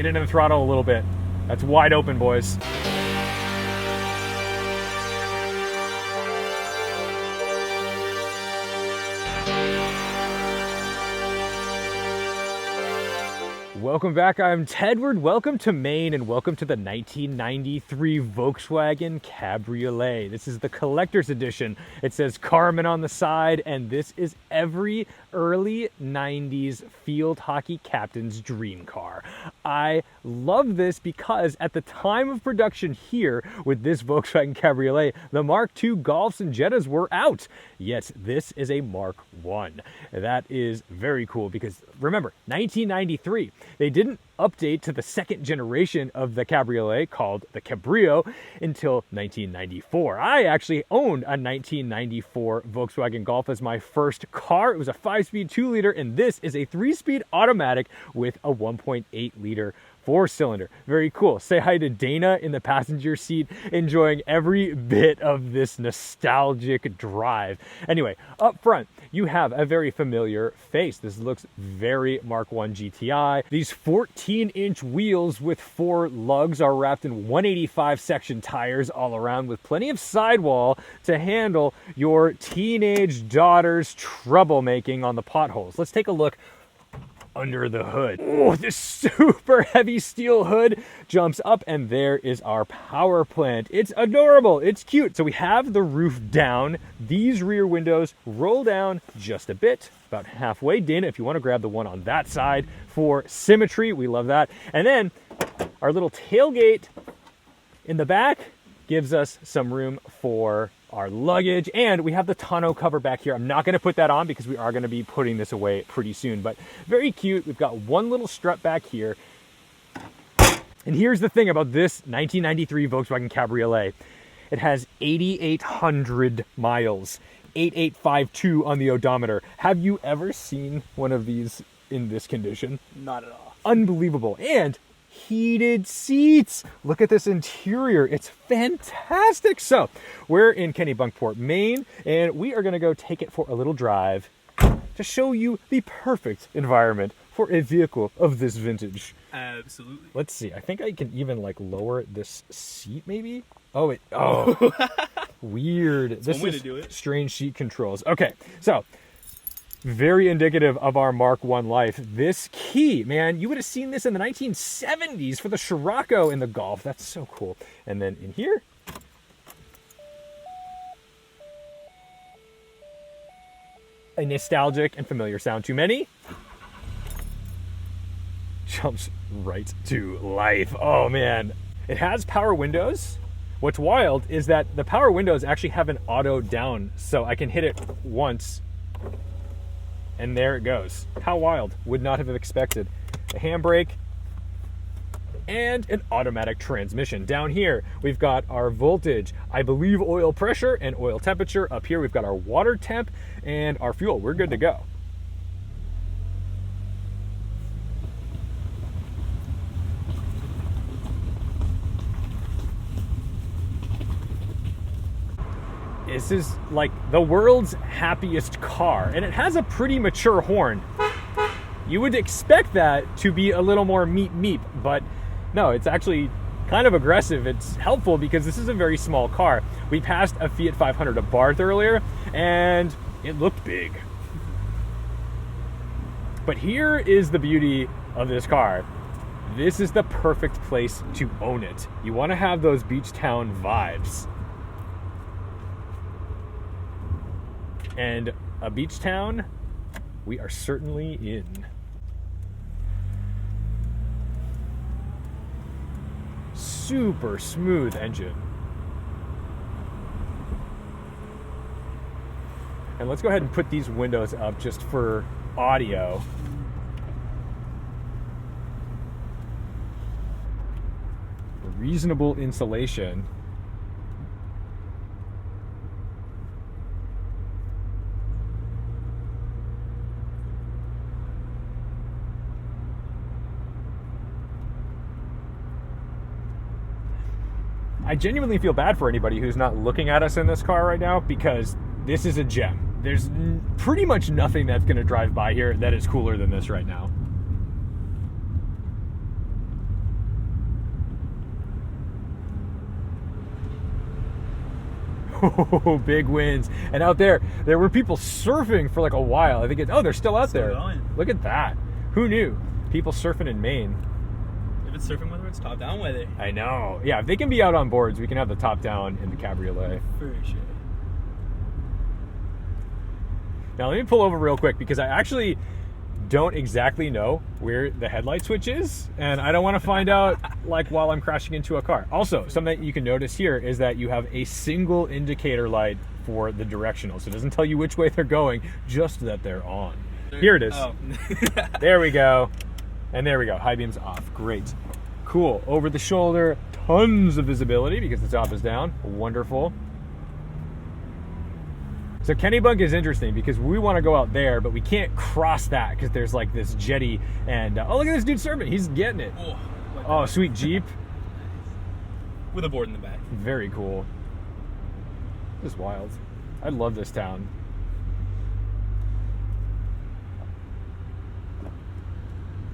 Get into the throttle a little bit. That's wide open, boys. Welcome back, I'm Tedward. Welcome to Maine and welcome to the 1993 Volkswagen Cabriolet. This is the collector's edition. It says Carmen on the side, and this is every early 90s field hockey captain's dream car. I love this because at the time of production here with this Volkswagen Cabriolet, the Mark II Golfs and Jettas were out. Yet this is a Mark I. That is very cool because remember, 1993, they didn't update to the second generation of the Cabriolet called the Cabrio until 1994. I actually owned a 1994 Volkswagen Golf as my first car. It was a 5-speed 2-liter, and this is a 3-speed automatic with a 1.8-liter 4-cylinder. Very cool. Say hi to Dana in the passenger seat, enjoying every bit of this nostalgic drive. Anyway, up front, you have a very familiar face. This looks very Mark I GTI. These 14-inch wheels with 4 lugs are wrapped in 185 section tires all around with plenty of sidewall to handle your teenage daughter's troublemaking on the potholes. Let's take a look under the hood. Oh, this super heavy steel hood jumps up, and there is our power plant. It's adorable. It's cute. So we have the roof down. These rear windows roll down just a bit, about halfway. Dana, if you want to grab the one on that side for symmetry, we love that. And then our little tailgate in the back gives us some room for our luggage, and we have the tonneau cover back here. I'm not going to put that on because we are going to be putting this away pretty soon, but very cute. We've got one little strut back here. And here's the thing about this 1993 Volkswagen Cabriolet. It has 8,800 miles, 8852 on the odometer. Have you ever seen one of these in this condition? Not at all. Unbelievable. And heated seats. Look at this interior. It's fantastic. So we're in Kennebunkport, Maine, and we are going to go take it for a little drive to show you the perfect environment for a vehicle of this vintage. Absolutely. Let's see. I think I can even like lower this seat maybe. Oh, weird. That's this one way is to do it. Strange seat controls. Okay. So very indicative of our Mark I life. This key, man, you would have seen this in the 1970s for the Scirocco in the Golf. That's so cool. And then in here, a nostalgic and familiar sound. Too many? Jumps right to life. Oh, man. It has power windows. What's wild is that the power windows actually have an auto down, so I can hit it once, and there it goes. How wild. Would not have expected. A handbrake and an automatic transmission. Down here, we've got our voltage, I believe oil pressure and oil temperature. Up here, we've got our water temp and our fuel. We're good to go. This is like the world's happiest car, and it has a pretty mature horn. You would expect that to be a little more meep meep, but no, it's actually kind of aggressive. It's helpful because this is a very small car. We passed a Fiat 500 of Barth earlier, and it looked big. But here is the beauty of this car. This is the perfect place to own it. You want to have those beach town vibes. And a beach town, we are certainly in. Super smooth engine. And let's go ahead and put these windows up just for audio. Reasonable insulation. I genuinely feel bad for anybody who's not looking at us in this car right now because this is a gem. There's pretty much nothing that's going to drive by here that is cooler than this right now. Oh, big winds. And out there were people surfing for like a while. I think they're still out there. Going. Look at that. Who knew? People surfing in Maine. If it's surfing weather, it's top down weather. I know. Yeah, if they can be out on boards, we can have the top down in the Cabriolet. For sure. Now let me pull over real quick because I actually don't exactly know where the headlight switch is, and I don't want to find out like while I'm crashing into a car. Also, something that you can notice here is that you have a single indicator light for the directional, so it doesn't tell you which way they're going, just that they're on. Here it is. Oh. There we go. And there we go. High beams off. Great. Cool. Over the shoulder, tons of visibility because the top is down. Wonderful. So Kennebunk is interesting because we want to go out there, but we can't cross that because there's like this jetty and oh, look at this dude surfing. He's getting it. Oh, sweet Jeep. With a board in the back. Very cool. This is wild. I love this town.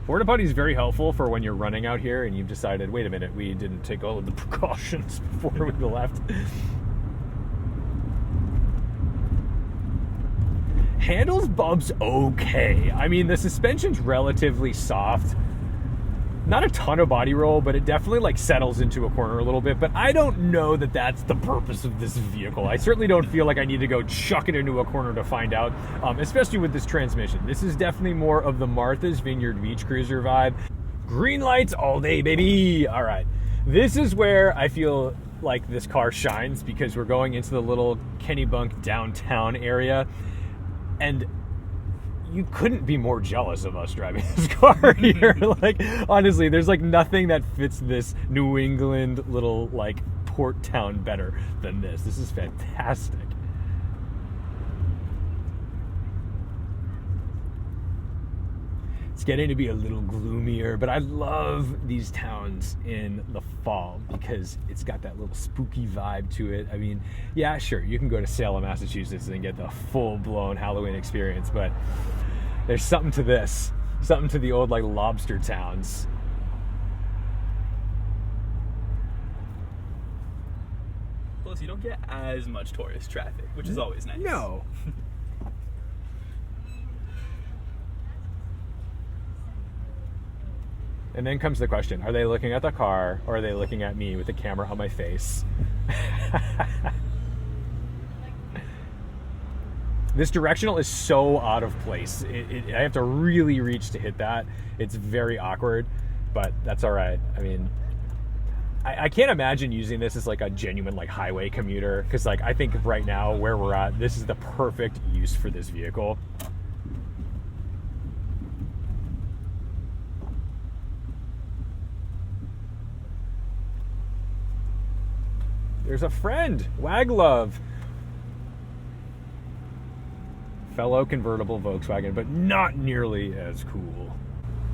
Porta potty is very helpful for when you're running out here and you've decided, wait a minute, we didn't take all of the precautions before we left. Handles bumps okay. I mean, the suspension's relatively soft. Not a ton of body roll, but it definitely like settles into a corner a little bit. But I don't know that that's the purpose of this vehicle. I certainly don't feel like I need to go chuck it into a corner to find out, especially with this transmission. This is definitely more of the Martha's Vineyard Beach Cruiser vibe. Green lights all day, baby. All right. This is where I feel like this car shines because we're going into the little Kennebunk downtown area. And you couldn't be more jealous of us driving this car here. Like, honestly, there's like nothing that fits this New England little like port town better than this. This is fantastic. It's getting to be a little gloomier, but I love these towns in the fall because it's got that little spooky vibe to it. I mean, yeah, sure, you can go to Salem, Massachusetts and get the full-blown Halloween experience, but there's something to this, something to the old like lobster towns. Plus, you don't get as much tourist traffic, which is always nice. No. And then comes the question, are they looking at the car or are they looking at me with the camera on my face? This directional is so out of place. I have to really reach to hit that. It's very awkward, but that's all right. I mean, I can't imagine using this as like a genuine like highway commuter because like I think right now where we're at, this is the perfect use for this vehicle. There's a friend, Waglove. Fellow convertible Volkswagen, but not nearly as cool.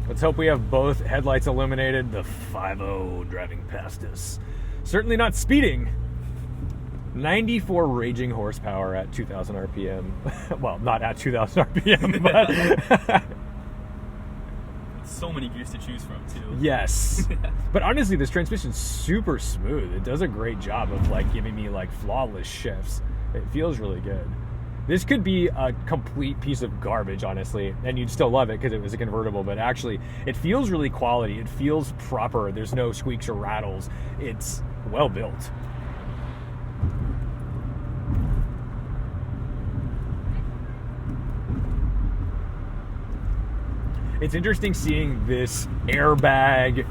Let's hope we have both headlights illuminated. The 5.0 driving past us. Certainly not speeding. 94 raging horsepower at 2,000 RPM. Well, not at 2,000 RPM, but... So many gears to choose from too. Yes. But honestly, this transmission's super smooth. It does a great job of like giving me like flawless shifts. It feels really good. This could be a complete piece of garbage, honestly, and you'd still love it because it was a convertible, but actually it feels really quality. It feels proper. There's no squeaks or rattles. It's well built. It's interesting seeing this airbag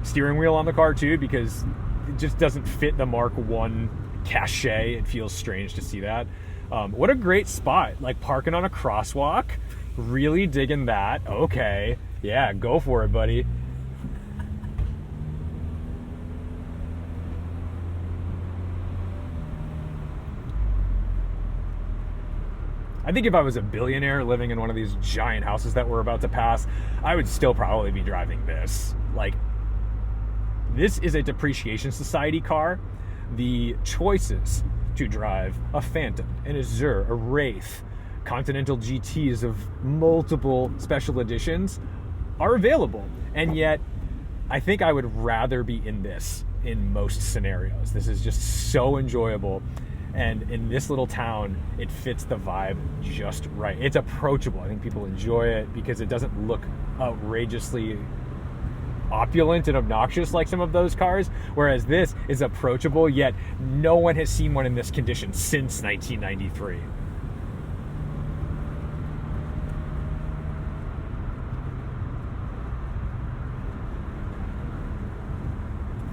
steering wheel on the car too, because it just doesn't fit the Mark 1 cachet. It feels strange to see that. What a great spot, like parking on a crosswalk. Really digging that. Okay, yeah, go for it, buddy. I think if I was a billionaire living in one of these giant houses that we're about to pass, I would still probably be driving this. Like, this is a depreciation society car. The choices to drive a Phantom, an Azure, a Wraith, Continental GTs of multiple special editions are available. And yet, I think I would rather be in this in most scenarios. This is just so enjoyable. And in this little town, it fits the vibe just right. It's approachable. I think people enjoy it because it doesn't look outrageously opulent and obnoxious like some of those cars, whereas this is approachable, yet no one has seen one in this condition since 1993.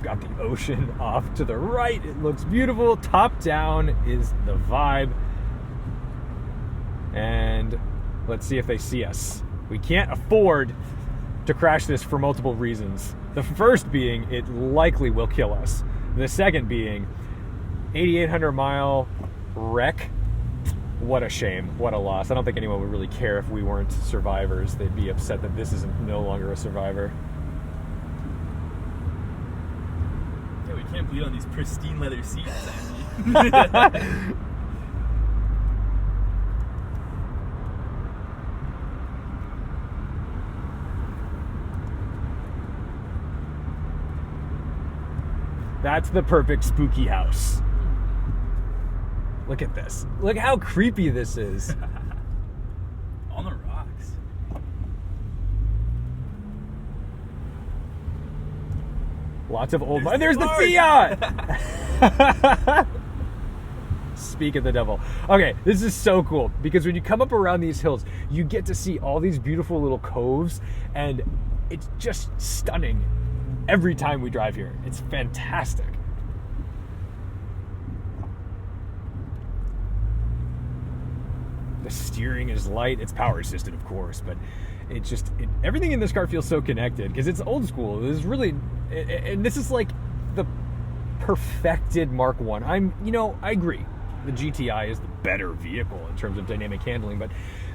Got the ocean off to the right. It looks beautiful. Top down is the vibe. And let's see if they see us. We can't afford to crash this for multiple reasons. The first being it likely will kill us. The second being 8,800 mile wreck. What a shame. What a loss. I don't think anyone would really care if we weren't survivors. They'd be upset that this is no longer a survivor. Can't bleed on these pristine leather seats. I mean. That's the perfect spooky house. Look at this. Look how creepy this is. On the rocks. Lots of old... There's the Fiat! Speak of the devil. Okay, this is so cool because when you come up around these hills, you get to see all these beautiful little coves, and it's just stunning every time we drive here. It's fantastic. The steering is light. It's power assisted, of course, but everything in this car feels so connected because it's old school. This is really, and this is like the perfected Mark 1. I agree. The GTI is the better vehicle in terms of dynamic handling, but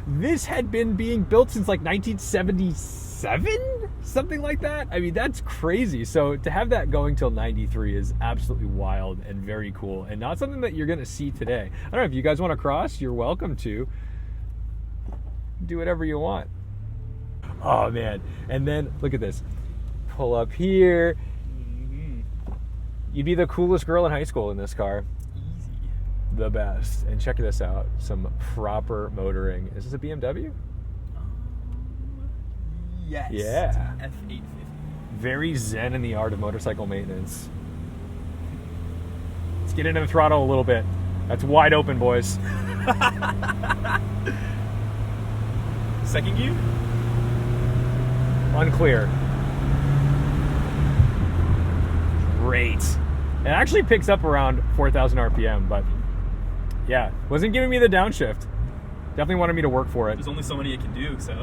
this had been being built since like 1977, something like that. I mean, that's crazy. So to have that going till 93 is absolutely wild and very cool, and not something that you're going to see today. I don't know if you guys want to cross. You're welcome to do whatever you want. Oh man. And then look at this. Pull up here. You'd be the coolest girl in high school in this car. Easy. The best. And check this out. Some proper motoring. Is this a BMW? Yes. Yeah. It's F850. Very zen in the art of motorcycle maintenance. Let's get into the throttle a little bit. That's wide open, boys. Second gear? Unclear. Great. It actually picks up around 4,000 RPM, but yeah, wasn't giving me the downshift. Definitely wanted me to work for it. There's only so many it can do, so.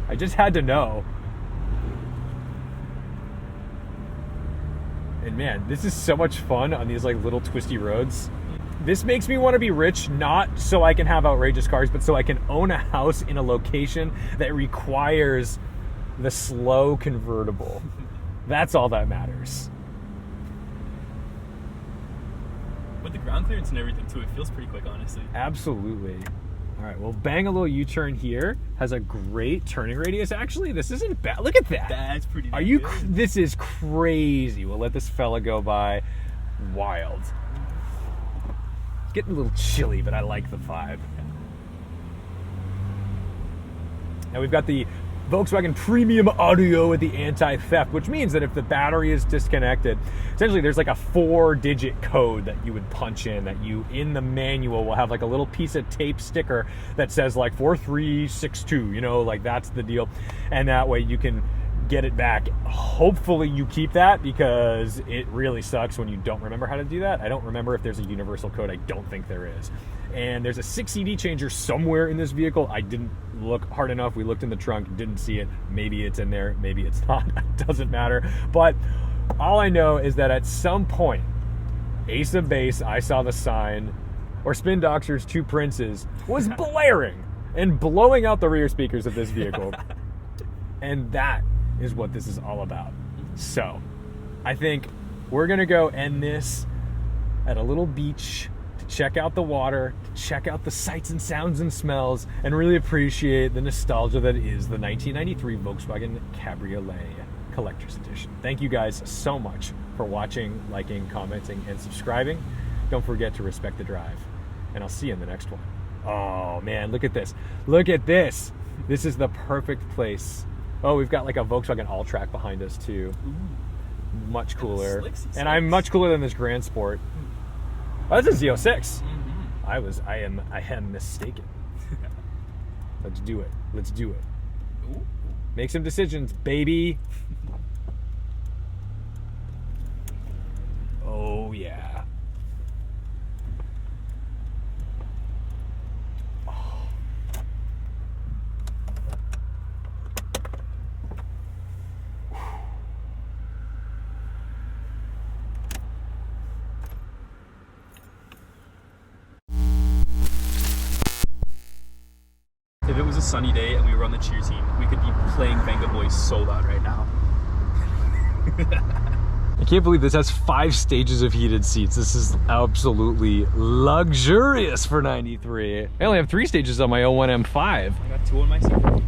I just had to know. And man, this is so much fun on these like little twisty roads. This makes me want to be rich, not so I can have outrageous cars, but so I can own a house in a location that requires the slow convertible. That's all that matters. With the ground clearance and everything too, it feels pretty quick, honestly. Absolutely. All right, well, bang a little U-turn here. Has a great turning radius. Actually, this isn't bad. Look at that. That's pretty Are you? good. This is crazy. We'll let this fella go by. Wild. It's getting a little chilly, but I like the vibe. Now we've got the Volkswagen Premium Audio with the anti-theft, which means that if the battery is disconnected, essentially there's like a 4-digit code that you would punch in, that you, in the manual, will have like a little piece of tape sticker that says like 4362, you know, like that's the deal. And that way you can get it back. Hopefully you keep that, because it really sucks when you don't remember how to do that. I don't remember if there's a universal code. I don't think there is. And there's a 6 CD changer somewhere in this vehicle. I didn't look hard enough. We looked in the trunk, didn't see it. Maybe it's in there, maybe it's not. It doesn't matter. But all I know is that at some point, Ace of Base, I Saw the Sign, or Spin Doctor's Two Princes was blaring and blowing out the rear speakers of this vehicle. And that is what this is all about. So I think we're gonna go end this at a little beach to check out the water, to check out the sights and sounds and smells, and really appreciate the nostalgia that is the 1993 Volkswagen Cabriolet. Collector's Edition. Thank you guys so much for watching, liking, commenting, and subscribing. Don't forget to respect the drive, and I'll see you in the next one. Oh man, look at this. Look at this. This is the perfect place. Oh, we've got like a Volkswagen All-Track behind us too. Ooh. Much cooler. And I'm much cooler than this Grand Sport. Oh, this is the 06. Mm-hmm. I am mistaken. Let's do it. Let's do it. Ooh. Make some decisions, baby. Oh yeah. If it was a sunny day and we were on the cheer team, we could be playing Venga Boys so loud right now. I can't believe this has 5 stages of heated seats. This is absolutely luxurious for 93. I only have 3 stages on my 01 M5. I got 2 on my seat.